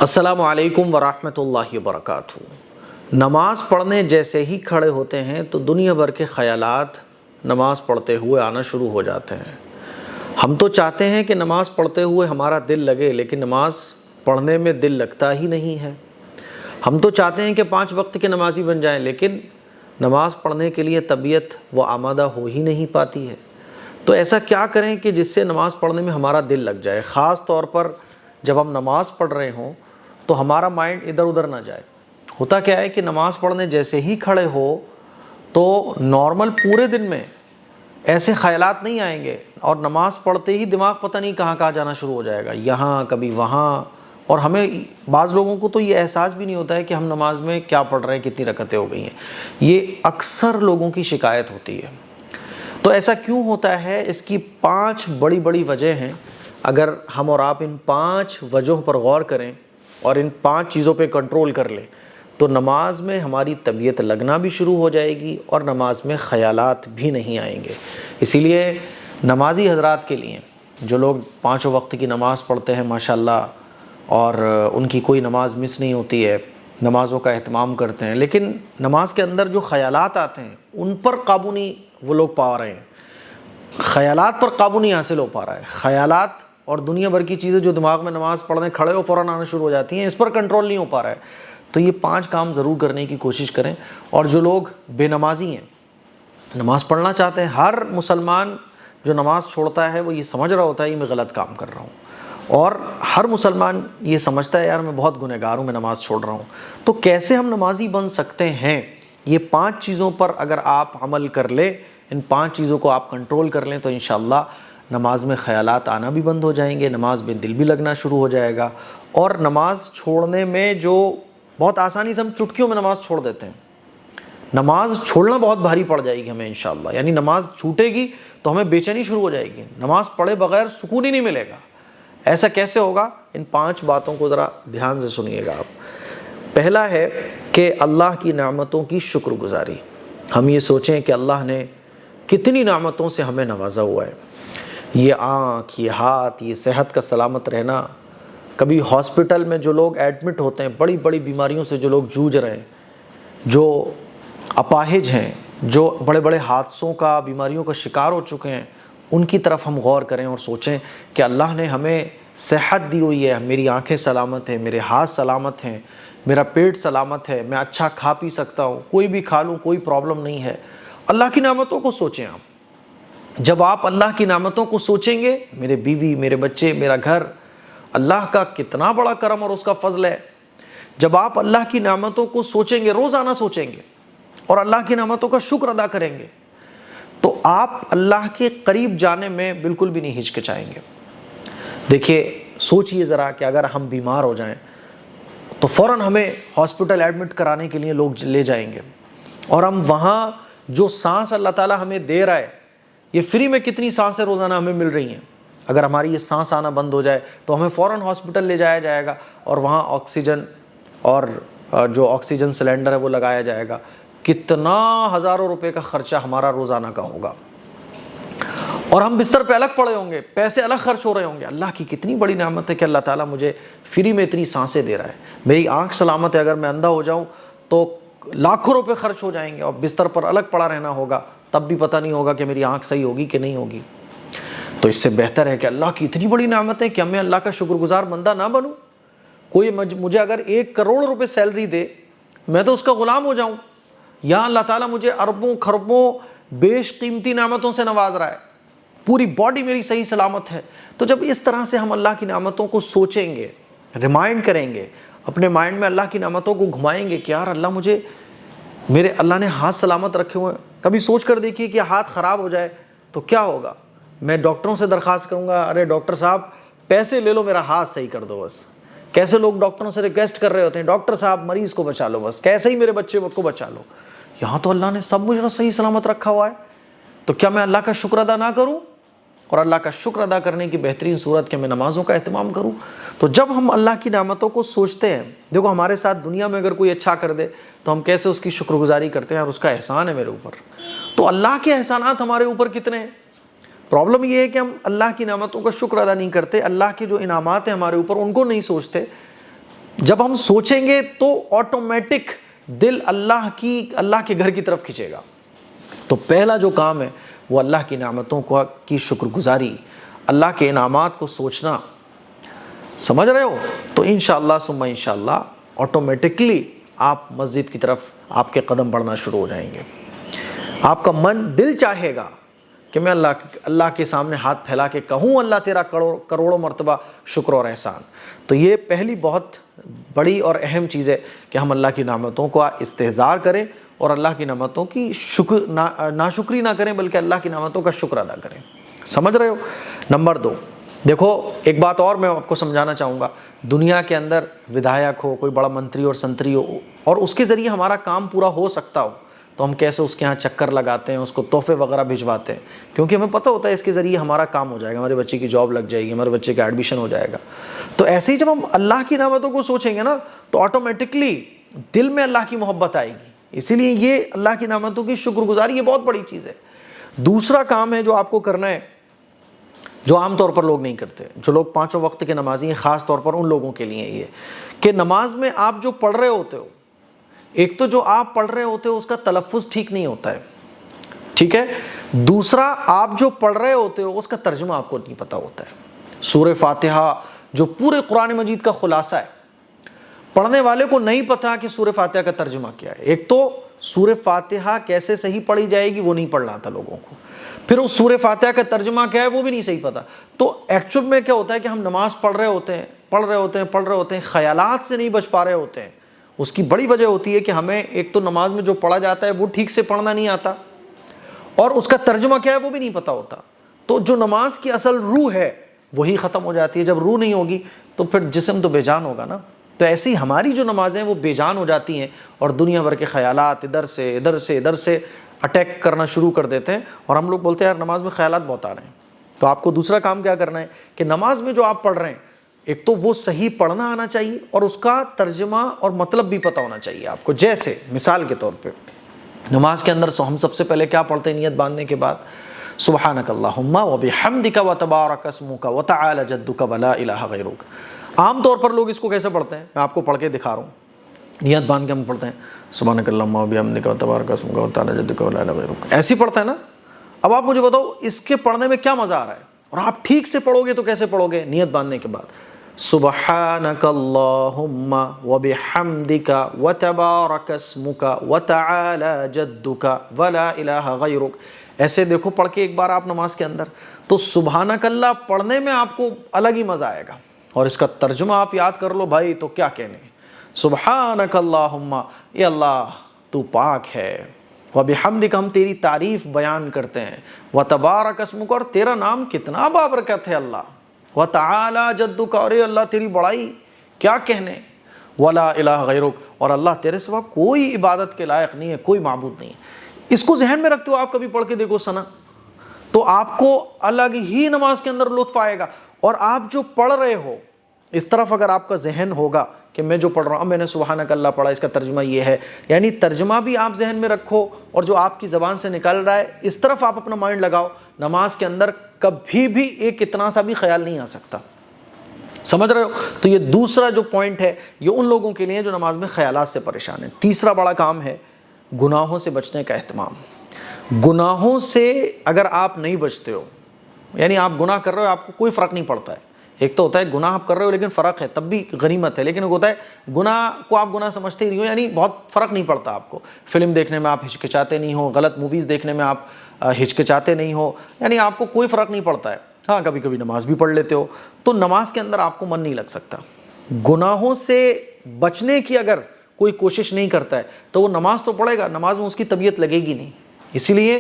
السلام علیکم ورحمۃ اللہ وبرکاتہ۔ نماز پڑھنے جیسے ہی کھڑے ہوتے ہیں تو دنیا بھر کے خیالات نماز پڑھتے ہوئے آنا شروع ہو جاتے ہیں۔ ہم تو چاہتے ہیں کہ نماز پڑھتے ہوئے ہمارا دل لگے، لیکن نماز پڑھنے میں دل لگتا ہی نہیں ہے۔ ہم تو چاہتے ہیں کہ 5 وقت کے نمازی بن جائیں، لیکن نماز پڑھنے کے لیے طبیعت وہ آمادہ ہو ہی نہیں پاتی ہے۔ تو ایسا کیا کریں کہ جس سے نماز پڑھنے میں ہمارا دل لگ جائے؟ خاص طور پر جب ہم نماز پڑھ رہے ہوں تو ہمارا مائنڈ ادھر ادھر نہ جائے۔ ہوتا کیا ہے کہ نماز پڑھنے جیسے ہی کھڑے ہو تو نارمل پورے دن میں ایسے خیالات نہیں آئیں گے، اور نماز پڑھتے ہی دماغ پتہ نہیں کہاں کہاں جانا شروع ہو جائے گا، یہاں کبھی وہاں۔ اور ہمیں بعض لوگوں کو تو یہ احساس بھی نہیں ہوتا ہے کہ ہم نماز میں کیا پڑھ رہے ہیں، کتنی رکعتیں ہو گئی ہیں۔ یہ اکثر لوگوں کی شکایت ہوتی ہے۔ تو ایسا کیوں ہوتا ہے؟ اس کی 5 بڑی بڑی وجہ ہیں۔ اگر ہم اور آپ ان 5 وجہوں پر غور کریں اور ان 5 چیزوں پہ کنٹرول کر لیں تو نماز میں ہماری طبیعت لگنا بھی شروع ہو جائے گی اور نماز میں خیالات بھی نہیں آئیں گے۔ اسی لیے نمازی حضرات کے لیے، جو لوگ 5 وقت کی نماز پڑھتے ہیں ماشاءاللہ، اور ان کی کوئی نماز مس نہیں ہوتی ہے، نمازوں کا اہتمام کرتے ہیں، لیکن نماز کے اندر جو خیالات آتے ہیں ان پر قابو نہیں وہ لوگ پا رہے ہیں، خیالات پر قابو نہیں حاصل ہو پا رہا ہے۔ خیالات اور دنیا بھر کی چیزیں جو دماغ میں نماز پڑھنے کھڑے ہو فوراً آنا شروع ہو جاتی ہیں، اس پر کنٹرول نہیں ہو پا رہا ہے۔ تو یہ 5 کام ضرور کرنے کی کوشش کریں۔ اور جو لوگ بے نمازی ہیں، نماز پڑھنا چاہتے ہیں، ہر مسلمان جو نماز چھوڑتا ہے وہ یہ سمجھ رہا ہوتا ہے کہ میں غلط کام کر رہا ہوں، اور ہر مسلمان یہ سمجھتا ہے یار میں بہت گنہگار ہوں، میں نماز چھوڑ رہا ہوں۔ تو کیسے ہم نمازی بن سکتے ہیں؟ یہ 5 چیزوں پر اگر آپ عمل کر لیں، ان 5 چیزوں کو آپ کنٹرول کر لیں تو انشاءاللہ نماز میں خیالات آنا بھی بند ہو جائیں گے، نماز میں دل بھی لگنا شروع ہو جائے گا۔ اور نماز چھوڑنے میں جو بہت آسانی سے ہم چٹکیوں میں نماز چھوڑ دیتے ہیں، نماز چھوڑنا بہت بھاری پڑ جائے گی ہمیں انشاءاللہ۔ یعنی نماز چھوٹے گی تو ہمیں بے چینی شروع ہو جائے گی، نماز پڑھے بغیر سکون ہی نہیں ملے گا۔ ایسا کیسے ہوگا؟ ان 5 باتوں کو ذرا دھیان سے سنیے گا آپ۔ پہلا ہے کہ اللہ کی نعمتوں کی شکر گزاری۔ ہم یہ سوچیں کہ اللہ نے کتنی نعمتوں سے ہمیں نوازا ہوا ہے، یہ آنکھ، یہ ہاتھ، یہ صحت کا سلامت رہنا۔ کبھی ہاسپٹل میں جو لوگ ایڈمٹ ہوتے ہیں، بڑی بڑی بیماریوں سے جو لوگ جوجھ رہے ہیں، جو اپاہج ہیں، جو بڑے بڑے حادثوں کا، بیماریوں کا شکار ہو چکے ہیں، ان کی طرف ہم غور کریں اور سوچیں کہ اللہ نے ہمیں صحت دی ہوئی ہے، میری آنکھیں سلامت ہیں، میرے ہاتھ سلامت ہیں، میرا پیٹ سلامت ہے، میں اچھا کھا پی سکتا ہوں، کوئی بھی کھا لوں کوئی پرابلم نہیں ہے۔ اللہ کی نعمتوں کو سوچیں آپ۔ جب آپ اللہ کی نعمتوں کو سوچیں گے، میرے بیوی، میرے بچے، میرا گھر، اللہ کا کتنا بڑا کرم اور اس کا فضل ہے۔ جب آپ اللہ کی نعمتوں کو سوچیں گے، روزانہ سوچیں گے اور اللہ کی نعمتوں کا شکر ادا کریں گے، تو آپ اللہ کے قریب جانے میں بالکل بھی نہیں ہچکچائیں گے۔ دیکھیے، سوچئے ذرا کہ اگر ہم بیمار ہو جائیں تو فوراً ہمیں ہاسپٹل ایڈمٹ کرانے کے لیے لوگ لے جائیں گے، اور ہم وہاں جو سانس اللہ تعالیٰ ہمیں دے رہا ہے، یہ فری میں کتنی سانسیں روزانہ ہمیں مل رہی ہیں، اگر ہماری یہ سانس آنا بند ہو جائے تو ہمیں فوراً ہاسپٹل لے جایا جائے گا، اور وہاں آکسیجن اور جو آکسیجن سلنڈر ہے وہ لگایا جائے گا۔ کتنا ہزاروں روپے کا خرچہ ہمارا روزانہ کا ہوگا، اور ہم بستر پہ الگ پڑے ہوں گے، پیسے الگ خرچ ہو رہے ہوں گے۔ اللہ کی کتنی بڑی نعمت ہے کہ اللہ تعالیٰ مجھے فری میں اتنی سانسیں دے رہا ہے، میری آنکھ سلامت ہے، اگر میں اندھا ہو جاؤں تو لاکھوں روپے خرچ ہو جائیں گے اور بستر پر الگ پڑا رہنا ہوگا، تب بھی پتہ نہیں ہوگا کہ میری آنکھ صحیح ہوگی کہ نہیں ہوگی۔ تو اس سے بہتر ہے کہ اللہ کی اتنی بڑی نعمت ہے کہ میں اللہ کا شکر گزار بندہ نہ بنوں۔ کوئی مجھے اگر 1 کروڑ روپے سیلری دے، میں تو اس کا غلام ہو جاؤں۔ یہاں اللہ تعالیٰ مجھے اربوں خربوں بیش قیمتی نعمتوں سے نواز رہا ہے، پوری باڈی میری صحیح سلامت ہے۔ تو جب اس طرح سے ہم اللہ کی نعمتوں کو سوچیں گے، ریمائنڈ کریں گے، اپنے مائنڈ میں اللہ کی نعمتوں کو گھمائیں گے کہ یار اللہ مجھے، میرے اللہ نے ہاتھ سلامت رکھے ہوئے ہیں۔ کبھی سوچ کر دیکھیے کہ ہاتھ خراب ہو جائے تو کیا ہوگا؟ میں ڈاکٹروں سے درخواست کروں گا، ارے ڈاکٹر صاحب پیسے لے لو، میرا ہاتھ صحیح کر دو بس۔ کیسے لوگ ڈاکٹروں سے ریکویسٹ کر رہے ہوتے ہیں، ڈاکٹر صاحب مریض کو بچا لو بس، کیسے ہی میرے بچے کو بچا لو۔ یہاں تو اللہ نے سب مجھے صحیح سلامت رکھا ہوا ہے، تو کیا میں اللہ کا شکر ادا نہ کروں؟ اور اللہ کا شکر ادا کرنے کی بہترین صورت کہ میں نمازوں کا اہتمام کروں۔ تو جب ہم اللہ کی نعمتوں کو سوچتے ہیں، دیکھو ہمارے ساتھ دنیا میں اگر کوئی اچھا کر دے تو ہم کیسے اس کی شکر گزاری کرتے ہیں، اور اس کا احسان ہے میرے اوپر۔ تو اللہ کے احسانات ہمارے اوپر کتنے ہیں؟ پرابلم یہ ہے کہ ہم اللہ کی نعمتوں کا شکر ادا نہیں کرتے، اللہ کے جو انعامات ہیں ہمارے اوپر ان کو نہیں سوچتے۔ جب ہم سوچیں گے تو آٹومیٹک دل اللہ کے گھر کی طرف کھنچے گا. تو پہلا جو کام ہے وہ اللہ کی نعمتوں کی شکر گزاری، اللہ کے انعامات کو سوچنا. سمجھ رہے ہو؟ تو انشاءاللہ ثم انشاءاللہ آٹومیٹکلی آپ مسجد کی طرف آپ کے قدم بڑھنا شروع ہو جائیں گے. آپ کا دل چاہے گا کہ میں اللہ کے سامنے ہاتھ پھیلا کے کہوں اللہ تیرا کروڑوں مرتبہ شکر اور احسان. تو یہ پہلی بہت بڑی اور اہم چیز ہے کہ ہم اللہ کی نعمتوں کو استحضار کریں اور اللہ کی نعمتوں کی ناشکری نہ کریں بلکہ اللہ کی نعمتوں کا شکر ادا کریں. سمجھ رہے ہو؟ نمبر 2، دیکھو ایک بات اور میں آپ کو سمجھانا چاہوں گا. دنیا کے اندر ودھایک ہو، کوئی بڑا منتری اور سنتری ہو، اور اس کے ذریعے ہمارا کام پورا ہو سکتا ہو، تو ہم کیسے اس کے ہاں چکر لگاتے ہیں، اس کو تحفے وغیرہ بھجواتے ہیں، کیونکہ ہمیں پتہ ہوتا ہے اس کے ذریعے ہمارا کام ہو جائے گا، ہمارے بچے کی جاب لگ جائے گی، ہمارے بچے کا ایڈمیشن ہو جائے گا. تو ایسے ہی جب ہم اللہ کی نعمتوں کو سوچیں گے نا تو آٹومیٹکلی دل میں اللہ کی محبت آئے گی. اسی لیے یہ اللہ کی نعمتوں کی شکر گزاری یہ بہت بڑی چیز ہے. دوسرا کام ہے جو آپ کو کرنا ہے، جو عام طور پر لوگ نہیں کرتے. جو لوگ 5 وقت کے نمازی ہیں، خاص طور پر ان لوگوں کے لیے یہ کہ نماز میں آپ جو پڑھ رہے ہوتے ہو، ایک تو جو آپ پڑھ رہے ہوتے ہو اس کا تلفظ ٹھیک نہیں ہوتا ہے، ٹھیک ہے. دوسرا آپ جو پڑھ رہے ہوتے ہو اس کا ترجمہ آپ کو نہیں پتہ ہوتا ہے. سورہ فاتحہ جو پورے قرآن مجید کا خلاصہ ہے، پڑھنے والے کو نہیں پتا کہ سورہ فاتحہ کا ترجمہ کیا ہے. ایک تو سورہ فاتحہ کیسے صحیح پڑھی جائے گی وہ نہیں پڑھنا آتا لوگوں کو، پھر اس سورہ فاتحہ کا ترجمہ کیا ہے وہ بھی نہیں صحیح پتا. تو ایکچوئل میں کیا ہوتا ہے کہ ہم نماز پڑھ رہے ہوتے ہیں، خیالات سے نہیں بچ پا رہے ہوتے ہیں. اس کی بڑی وجہ ہوتی ہے کہ ہمیں ایک تو نماز میں جو پڑھا جاتا ہے وہ ٹھیک سے پڑھنا نہیں آتا، اور اس کا ترجمہ کیا ہے وہ بھی نہیں پتا ہوتا. تو جو نماز کی اصل روح ہے وہی ختم ہو جاتی ہے. جب روح نہیں ہوگی تو پھر جسم تو بے جان ہوگا نا. تو ایسی ہماری جو نمازیں وہ بے جان ہو جاتی ہیں اور دنیا بھر کے خیالات ادھر سے اٹیک کرنا شروع کر دیتے ہیں، اور ہم لوگ بولتے ہیں یار نماز میں خیالات بہت آ رہے ہیں. تو آپ کو دوسرا کام کیا کرنا ہے کہ نماز میں جو آپ پڑھ رہے ہیں ایک تو وہ صحیح پڑھنا آنا چاہیے اور اس کا ترجمہ اور مطلب بھی پتہ ہونا چاہیے آپ کو. جیسے مثال کے طور پہ نماز کے اندر ہم سب سے پہلے کیا پڑھتے ہیں نیت باندھنے کے بعد؟ سبحانک اللہم وبحمدک وتبارک اسمک وتعالی جدک ولا الہ غیرک. عام طور پر لوگ اس کو کیسے پڑھتے ہیں؟ میں آپ کو پڑھ کے دکھا رہا ہوں. نیت باندھ کے ہم پڑھتے ہیں سبحانک اللہم وبحمدک وتبارک اسمک وتعالی جدک ولا الہ غیرک، ایسے ہی پڑھتے ہیں نا. اب آپ مجھے بتاؤ اس کے پڑھنے میں کیا مزہ آ رہا ہے؟ اور آپ ٹھیک سے پڑھو گے تو کیسے پڑھو گے؟ نیت باندھنے کے بعد سبحانک اللہم وبحمدک وتبارک اسمک وتعالی جدک ولا الہ غیرک. ایسے دیکھو پڑھ کے ایک بار آپ نماز کے اندر، تو سبحانک اللہ پڑھنے میں آپ کو الگ ہی مزہ آئے گا، اور اس کا ترجمہ آپ یاد کر لو بھائی تو کیا کہنے. سبحانک اللہم، اے اللہ تو پاک ہے، وبحمدک ہم تیری تعریف بیان کرتے ہیں، وتبارک اسمک اور تیرا نام کتنا بابرکت ہے اللہ، وتعالی جدک اور اے اللہ تیری بڑائی کیا کہنے، ولا الہ غیرک اور اللہ تیرے سوا کوئی عبادت کے لائق نہیں ہے، کوئی معبود نہیں ہے. اس کو ذہن میں رکھتے ہو آپ کبھی پڑھ کے دیکھو سنا، تو آپ کو الگ ہی نماز کے اندر لطف آئے گا. اور آپ جو پڑھ رہے ہو اس طرف اگر آپ کا ذہن ہوگا کہ میں جو پڑھ رہا ہوں، اب میں نے سبحانک اللہ پڑھا، اس کا ترجمہ یہ ہے، یعنی ترجمہ بھی آپ ذہن میں رکھو اور جو آپ کی زبان سے نکل رہا ہے اس طرف آپ اپنا مائنڈ لگاؤ. نماز کے اندر کبھی بھی ایک اتنا سا بھی خیال نہیں آ سکتا. سمجھ رہے ہو؟ تو یہ دوسرا جو پوائنٹ ہے یہ ان لوگوں کے لیے جو نماز میں خیالات سے پریشان ہیں. تیسرا بڑا کام ہے گناہوں سے بچنے کا اہتمام. گناہوں سے اگر آپ نہیں بچتے ہو، یعنی آپ گناہ کر رہے ہو آپ کو کوئی فرق نہیں پڑتا ہے. ایک تو ہوتا ہے گناہ آپ کر رہے ہو لیکن فرق ہے تب بھی غنیمت ہے، لیکن ایک ہوتا ہے گناہ کو آپ گناہ سمجھتے ہی نہیں ہو، یعنی بہت فرق نہیں پڑتا آپ کو. فلم دیکھنے میں آپ ہچکچاتے نہیں ہو، غلط موویز دیکھنے میں آپ ہچکچاتے نہیں ہو، یعنی آپ کو کوئی فرق نہیں پڑتا ہے. ہاں کبھی کبھی نماز بھی پڑھ لیتے ہو تو نماز کے اندر آپ کو من نہیں لگ سکتا. گناہوں سے بچنے کی اگر کوئی کوشش نہیں کرتا ہے تو وہ نماز تو پڑھے گا، نماز میں اس کی طبیعت لگے گی نہیں. اسی لیے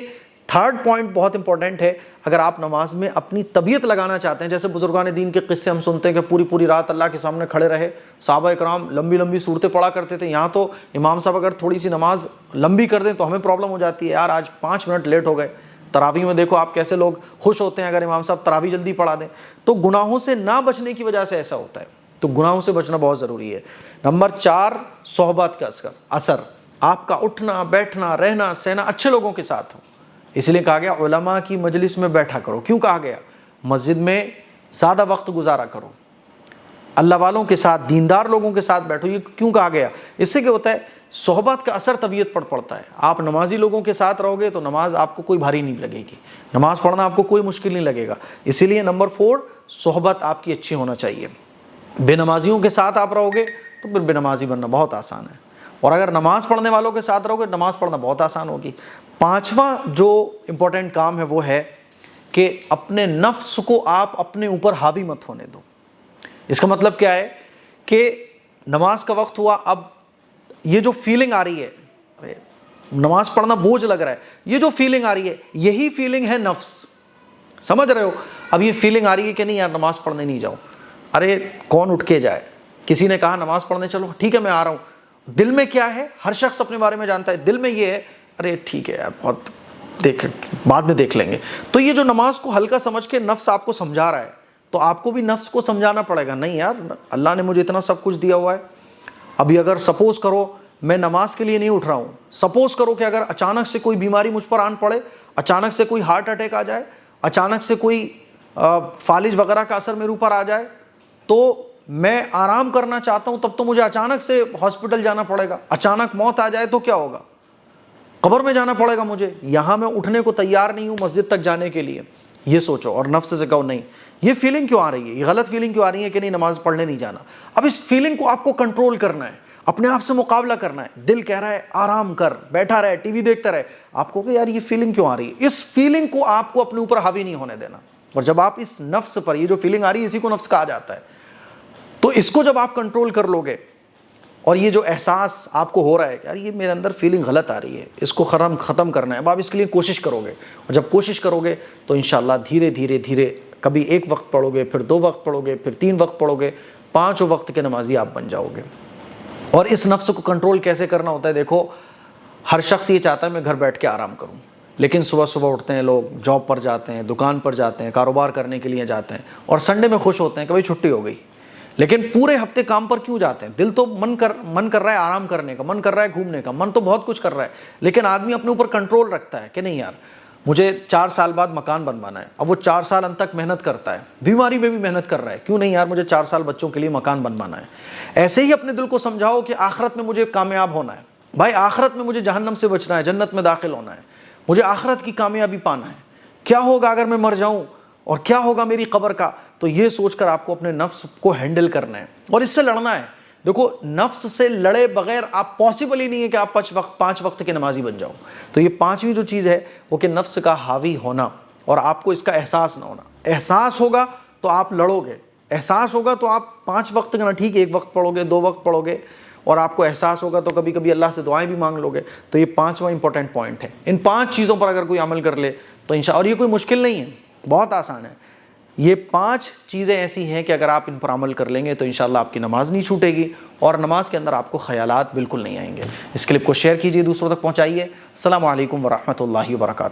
تھرڈ پوائنٹ بہت امپورٹنٹ ہے. اگر آپ نماز میں اپنی طبیعت لگانا چاہتے ہیں، جیسے بزرگان دین کے قصے ہم سنتے ہیں کہ پوری پوری رات اللہ کے سامنے کھڑے رہے، صحابہ اکرام لمبی لمبی صورتیں پڑھا کرتے تھے. یہاں تو امام صاحب اگر تھوڑی سی نماز لمبی کر دیں تو ہمیں پرابلم ہو جاتی ہے، یار آج 5 منٹ لیٹ ہو گئے. تراویح میں دیکھو آپ کیسے لوگ خوش ہوتے ہیں اگر امام صاحب تراویح جلدی پڑھا دیں. تو گناہوں سے نہ بچنے کی وجہ سے ایسا ہوتا ہے. تو گناہوں سے بچنا بہت ضروری ہے. نمبر 4 صحبت کا اثر. آپ کا اٹھنا بیٹھنا رہنا سہنا اچھے لوگوں کے ساتھ ہو. اس لیے کہا گیا علماء کی مجلس میں بیٹھا کرو. کیوں کہا گیا؟ مسجد میں زیادہ وقت گزارا کرو. اللہ والوں کے ساتھ، دیندار لوگوں کے ساتھ بیٹھو۔ یہ کیوں کہا گیا؟ اس سے کیا ہوتا ہے؟ صحبت کا اثر طبیعت پر پڑتا ہے۔ آپ نمازی لوگوں کے ساتھ رہو گے تو نماز آپ کو کوئی بھاری نہیں لگے گی، نماز پڑھنا آپ کو کوئی مشکل نہیں لگے گا۔ اسی لیے نمبر 4، صحبت آپ کی اچھی ہونا چاہیے۔ بے نمازیوں کے ساتھ آپ رہو گے تو پھر بے نمازی بننا بہت آسان ہے، اور اگر نماز پڑھنے والوں کے ساتھ رہو گے نماز پڑھنا بہت آسان ہوگی۔ 5واں جو امپورٹنٹ کام ہے وہ ہے کہ اپنے نفس کو آپ اپنے اوپر حاوی مت ہونے دو۔ اس کا مطلب کیا ہے کہ نماز کا وقت ہوا، اب یہ جو فیلنگ آ رہی ہے، نماز پڑھنا بوجھ لگ رہا ہے، یہ جو فیلنگ آ رہی ہے یہی فیلنگ ہے نفس، سمجھ رہے ہو؟ اب یہ فیلنگ آ رہی ہے کہ نہیں یار نماز پڑھنے نہیں جاؤ، ارے کون اٹھ کے جائے، کسی نے کہا نماز پڑھنے چلو، ٹھیک ہے میں آ رہا ہوں۔ دل میں کیا ہے؟ ہر شخص اپنے بارے میں جانتا ہے، دل میں یہ ہے ارے ٹھیک ہے یار بہت بعد میں دیکھ لیں گے۔ تو یہ جو نماز کو ہلکا سمجھ کے نفس آپ کو سمجھا رہا ہے، تو آپ کو بھی نفس کو سمجھانا پڑے گا، نہیں یار اللہ نے مجھے اتنا سب کچھ دیا ہوا ہے۔ ابھی اگر سپوز کرو میں نماز کے لیے نہیں اٹھ رہا ہوں، سپوز کرو کہ اگر اچانک سے کوئی بیماری مجھ پر آن پڑے، اچانک سے کوئی ہارٹ اٹیک آ جائے، اچانک سے کوئی فالج وغیرہ کا اثر میرے اوپر آ جائے، تو میں آرام کرنا چاہتا ہوں، تب تو مجھے اچانک سے ہاسپٹل جانا پڑے گا۔ اچانک موت آ جائے تو کیا ہوگا؟ قبر میں جانا پڑے گا مجھے، یہاں میں اٹھنے کو تیار نہیں ہوں مسجد تک جانے کے لیے۔ یہ سوچو اور نفس سے کہو نہیں، یہ فیلنگ کیوں آ رہی ہے، یہ غلط فیلنگ کیوں آ رہی ہے کہ نہیں نماز پڑھنے نہیں جانا۔ اب اس فیلنگ کو آپ کو کنٹرول کرنا ہے، اپنے آپ سے مقابلہ کرنا ہے۔ دل کہہ رہا ہے آرام کر، بیٹھا رہے، ٹی وی دیکھتا رہے، آپ کو کہ یار یہ فیلنگ کیوں آ رہی ہے، اس فیلنگ کو آپ کو اپنے اوپر حاوی نہیں ہونے دینا۔ اور جب آپ اس نفس پر، یہ جو فیلنگ آ رہی ہے اسی کو نفس کہا جاتا ہے، تو اس کو جب آپ کنٹرول کر لو گے، اور یہ جو احساس آپ کو ہو رہا ہے کہ یار یہ میرے اندر فیلنگ غلط آ رہی ہے، اس کو ختم کرنا ہے، اب آپ اس کے لیے کوشش کرو گے، اور جب کوشش کرو گے تو انشاءاللہ دھیرے دھیرے دھیرے کبھی 1 وقت پڑھو گے، پھر 2 وقت پڑھو گے، پھر 3 وقت پڑھو گے، 5 وقت کے نمازی آپ بن جاؤ گے۔ اور اس نفس کو کنٹرول کیسے کرنا ہوتا ہے؟ دیکھو ہر شخص یہ چاہتا ہے میں گھر بیٹھ کے آرام کروں، لیکن صبح صبح اٹھتے ہیں لوگ، جاب پر جاتے ہیں، دکان پر جاتے ہیں، کاروبار کرنے کے لیے جاتے ہیں، اور سنڈے میں خوش ہوتے ہیں کہ بھائی چھٹی ہو گئی، لیکن پورے ہفتے کام پر کیوں جاتے ہیں؟ دل تو من کر رہا ہے آرام کرنے کا، من کر رہا ہے گھومنے کا، من تو بہت کچھ کر رہا ہے، لیکن آدمی اپنے اوپر کنٹرول رکھتا ہے کہ نہیں یار مجھے 4 سال بعد مکان بنوانا ہے۔ اب وہ 4 سال ان تک محنت کرتا ہے، بیماری میں بھی محنت کر رہا ہے، کیوں نہیں یار مجھے 4 سال بچوں کے لیے مکان بنوانا ہے۔ ایسے ہی اپنے دل کو سمجھاؤ کہ آخرت میں مجھے کامیاب ہونا ہے، بھائی آخرت میں مجھے جہنم سے بچنا ہے، جنت میں داخل ہونا ہے، مجھے آخرت کی کامیابی پانا ہے۔ کیا ہوگا اگر میں مر جاؤں، اور کیا ہوگا میری قبر کا؟ تو یہ سوچ کر آپ کو اپنے نفس کو ہینڈل کرنا ہے اور اس سے لڑنا ہے۔ دیکھو نفس سے لڑے بغیر آپ پاسبل ہی نہیں ہے کہ آپ 5 وقت کے نمازی بن جاؤ۔ تو یہ 5ویں جو چیز ہے وہ کہ نفس کا حاوی ہونا، اور آپ کو اس کا احساس نہ ہونا۔ احساس ہوگا تو آپ لڑو گے، احساس ہوگا تو آپ 5 وقت کا نہ ٹھیک 1 وقت پڑھو گے، 2 وقت پڑھو گے، اور آپ کو احساس ہوگا تو کبھی کبھی اللہ سے دعائیں بھی مانگ لو گے۔ تو یہ 5واں امپورٹنٹ پوائنٹ ہے۔ ان 5 چیزوں پر اگر کوئی عمل کر لے تو اور یہ کوئی مشکل نہیں ہے، بہت آسان ہے۔ یہ 5 چیزیں ایسی ہیں کہ اگر آپ ان پر عمل کر لیں گے تو انشاءاللہ آپ کی نماز نہیں چھوٹے گی، اور نماز کے اندر آپ کو خیالات بالکل نہیں آئیں گے۔ اس کلپ کو شیئر کیجئے، دوسروں تک پہنچائیے۔ السلام علیکم ورحمۃ اللہ وبرکاتہ۔